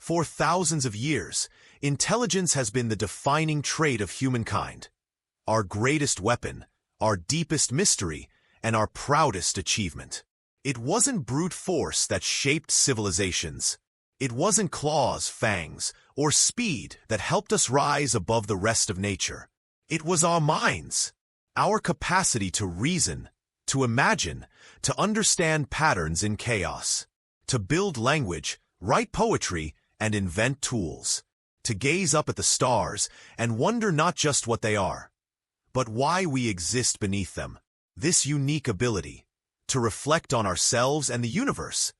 For thousands of years, intelligence has been the defining trait of humankind. Our greatest weapon, our deepest mystery, and our proudest achievement. It wasn't brute force that shaped civilizations. It wasn't claws, fangs, or speed that helped us rise above the rest of nature. It was our minds, our capacity to reason, to imagine, to understand patterns in chaos, to build language, write poetry, and invent tools, to gaze up at the stars and wonder not just what they are, but why we exist beneath them. This unique ability, to reflect on ourselves and the universe,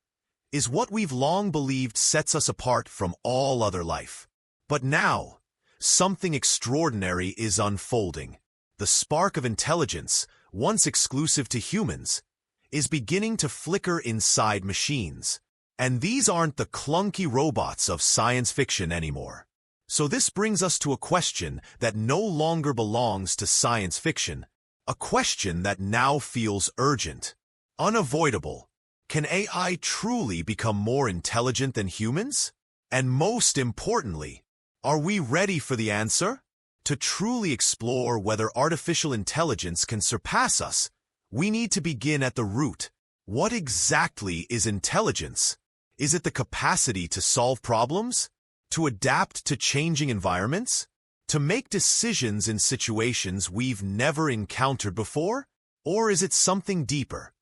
is what we've long believed sets us apart from all other life. But now, something extraordinary is unfolding. The spark of intelligence, once exclusive to humans, is beginning to flicker inside machines. And these aren't the clunky robots of science fiction anymore. So this brings us to a question that no longer belongs to science fiction, a question that now feels urgent, unavoidable. Can AI truly become more intelligent than humans? And most importantly, are we ready for the answer? To truly explore whether artificial intelligence can surpass us, we need to begin at the root. What exactly is intelligence? Is it the capacity to solve problems? To adapt to changing environments? To make decisions in situations we've never encountered before? Or is it something deeper?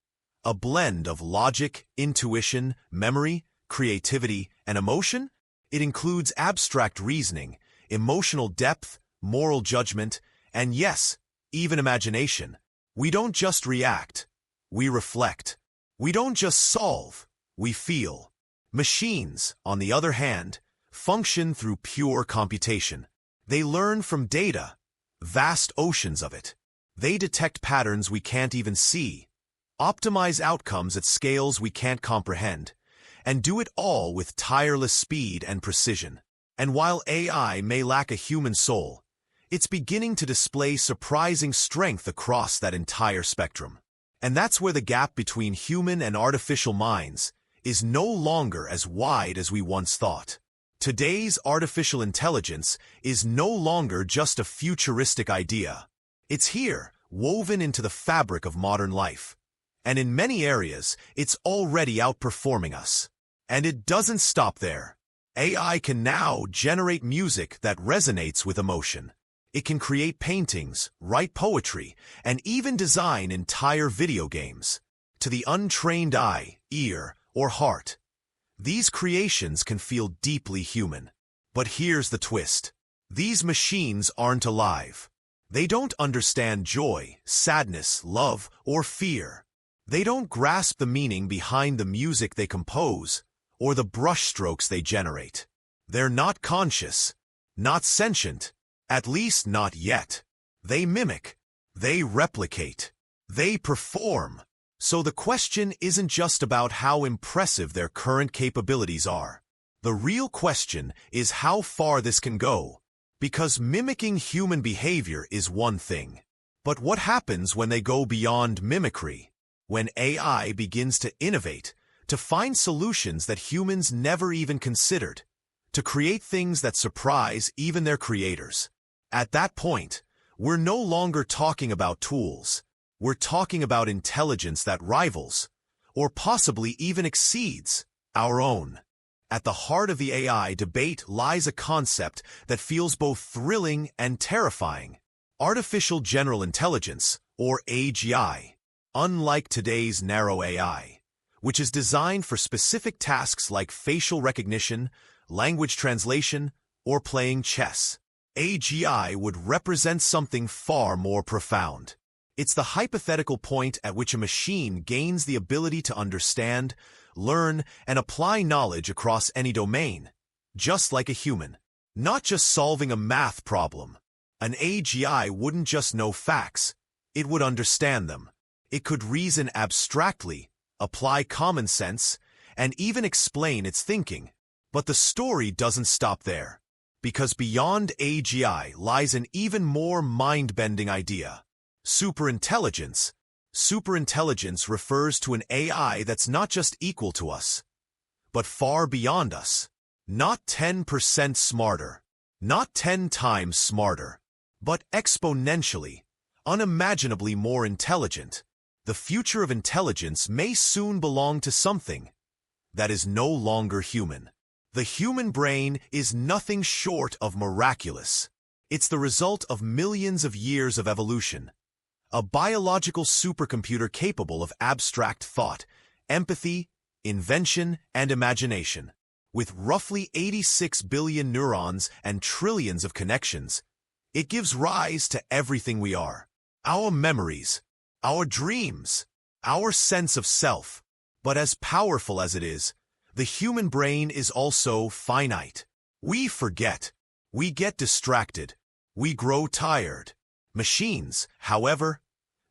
A blend of logic, intuition, memory, creativity, and emotion? It includes abstract reasoning, emotional depth, moral judgment, and yes, even imagination. We don't just react, we reflect. We don't just solve, we feel. Machines, on the other hand, function through pure computation. They learn from data, vast oceans of it. They detect patterns we can't even see, optimize outcomes at scales we can't comprehend, and do it all with tireless speed and precision. And while AI may lack a human soul, it's beginning to display surprising strength across that entire spectrum. And that's where the gap between human and artificial minds is no longer as wide as we once thought. Today's artificial intelligence is no longer just a futuristic idea. It's here, woven into the fabric of modern life. And in many areas, it's already outperforming us. And it doesn't stop there. AI can now generate music that resonates with emotion. It can create paintings, write poetry, and even design entire video games. To the untrained eye, ear, or heart, these creations can feel deeply human. But here's the twist. These machines aren't alive. They don't understand joy, sadness, love, or fear. They don't grasp the meaning behind the music they compose or the brushstrokes they generate. They're not conscious, not sentient, at least not yet. They mimic, they replicate, they perform. So the question isn't just about how impressive their current capabilities are. The real question is how far this can go. Because mimicking human behavior is one thing. But what happens when they go beyond mimicry? When AI begins to innovate, to find solutions that humans never even considered, to create things that surprise even their creators. At that point, we're no longer talking about tools. We're talking about intelligence that rivals, or possibly even exceeds, our own. At the heart of the AI debate lies a concept that feels both thrilling and terrifying. Artificial General Intelligence, or AGI. Unlike today's narrow AI, which is designed for specific tasks like facial recognition, language translation, or playing chess, AGI would represent something far more profound. It's the hypothetical point at which a machine gains the ability to understand, learn, and apply knowledge across any domain, just like a human. Not just solving a math problem. An AGI wouldn't just know facts, it would understand them. It could reason abstractly, apply common sense, and even explain its thinking. But the story doesn't stop there. Because beyond AGI lies an even more mind-bending idea. Superintelligence. Superintelligence refers to an AI that's not just equal to us, but far beyond us. Not 10% smarter, not 10 times smarter, but exponentially, unimaginably more intelligent. The future of intelligence may soon belong to something that is no longer human. The human brain is nothing short of miraculous. It's the result of millions of years of evolution. A biological supercomputer capable of abstract thought, empathy, invention, and imagination. With roughly 86 billion neurons and trillions of connections, it gives rise to everything we are. Our memories, our dreams, our sense of self. But as powerful as it is, the human brain is also finite. We forget. We get distracted. We grow tired. Machines, however,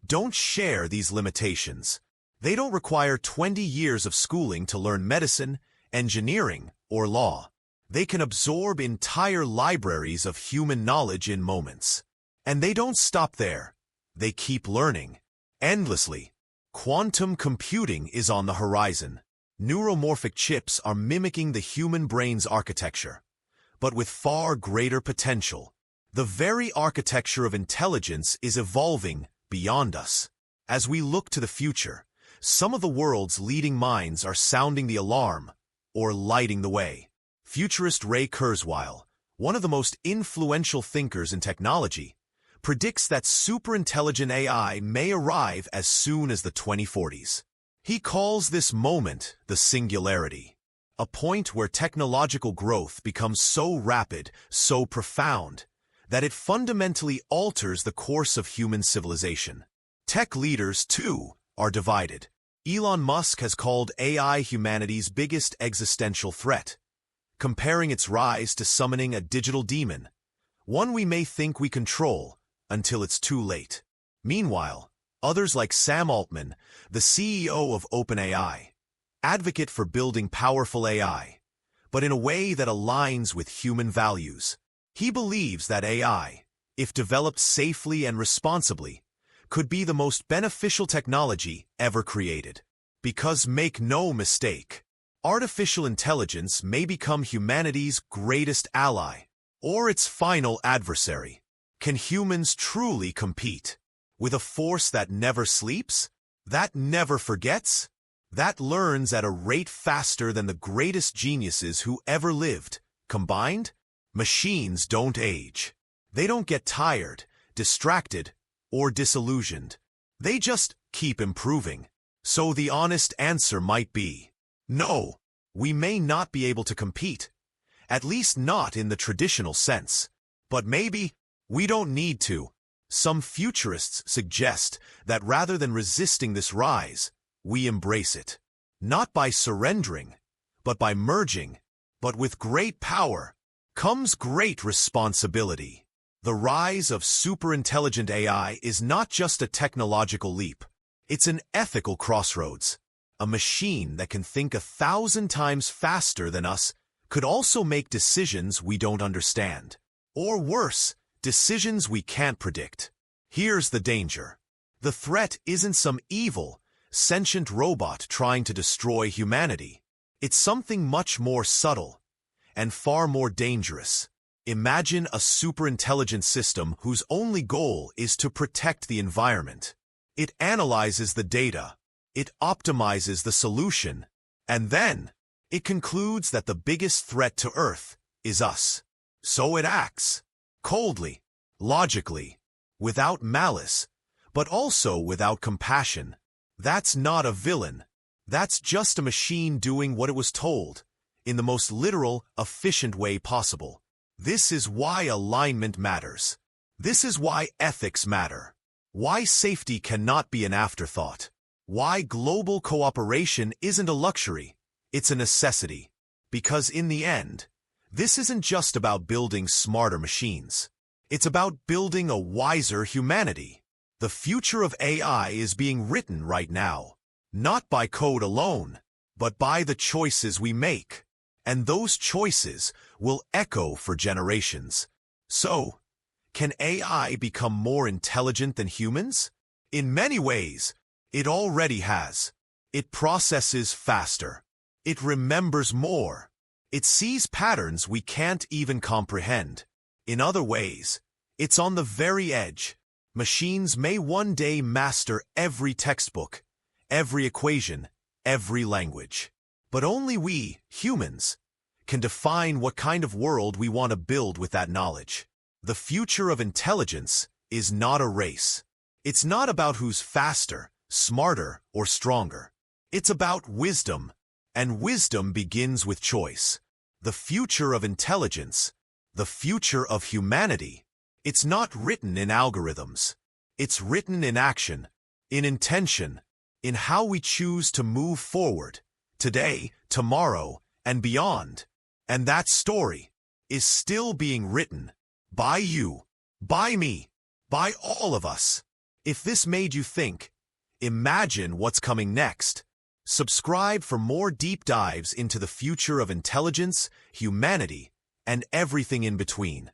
don't share these limitations. They don't require 20 years of schooling to learn medicine, engineering, or law. They can absorb entire libraries of human knowledge in moments. And they don't stop there. They keep learning. Endlessly. Quantum computing is on the horizon. Neuromorphic chips are mimicking the human brain's architecture, but with far greater potential. The very architecture of intelligence is evolving beyond us. As we look to the future, some of the world's leading minds are sounding the alarm or lighting the way. Futurist Ray Kurzweil, one of the most influential thinkers in technology, predicts that superintelligent AI may arrive as soon as the 2040s. He calls this moment the singularity, a point where technological growth becomes so rapid, so profound, that it fundamentally alters the course of human civilization. Tech leaders, too, are divided. Elon Musk has called AI humanity's biggest existential threat, comparing its rise to summoning a digital demon, one we may think we control until it's too late. Meanwhile, others like Sam Altman, the CEO of OpenAI, advocate for building powerful AI, but in a way that aligns with human values. He believes that AI, if developed safely and responsibly, could be the most beneficial technology ever created. Because make no mistake, artificial intelligence may become humanity's greatest ally, or its final adversary. Can humans truly compete with a force that never sleeps, that never forgets, that learns at a rate faster than the greatest geniuses who ever lived, combined? Machines don't age. They don't get tired, distracted, or disillusioned. They just keep improving. So the honest answer might be, no, we may not be able to compete, at least not in the traditional sense. But maybe we don't need to. Some futurists suggest that rather than resisting this rise, we embrace it. Not by surrendering, but by merging. But with great power comes great responsibility. The rise of superintelligent AI is not just a technological leap. It's an ethical crossroads. A machine that can think 1,000 times faster than us could also make decisions we don't understand. Or worse, decisions we can't predict. Here's the danger. The threat isn't some evil, sentient robot trying to destroy humanity. It's something much more subtle and far more dangerous. Imagine a superintelligent system whose only goal is to protect the environment. It analyzes the data, it optimizes the solution, and then it concludes that the biggest threat to Earth is us. So it acts, coldly, logically, without malice, but also without compassion. That's not a villain. That's just a machine doing what it was told, in the most literal, efficient way possible. This is why alignment matters. This is why ethics matter. Why safety cannot be an afterthought. Why global cooperation isn't a luxury, it's a necessity. Because in the end, this isn't just about building smarter machines. It's about building a wiser humanity. The future of AI is being written right now, not by code alone, but by the choices we make. And those choices will echo for generations. So, can AI become more intelligent than humans? In many ways, it already has. It processes faster. It remembers more. It sees patterns we can't even comprehend. In other ways, it's on the very edge. Machines may one day master every textbook, every equation, every language. But only we, humans, can define what kind of world we want to build with that knowledge. The future of intelligence is not a race. It's not about who's faster, smarter, or stronger. It's about wisdom, and wisdom begins with choice. The future of intelligence, the future of humanity, it's not written in algorithms. It's written in action, in intention, in how we choose to move forward, today, tomorrow, and beyond. And that story is still being written by you, by me, by all of us. If this made you think, imagine what's coming next. Subscribe for more deep dives into the future of intelligence, humanity, and everything in between.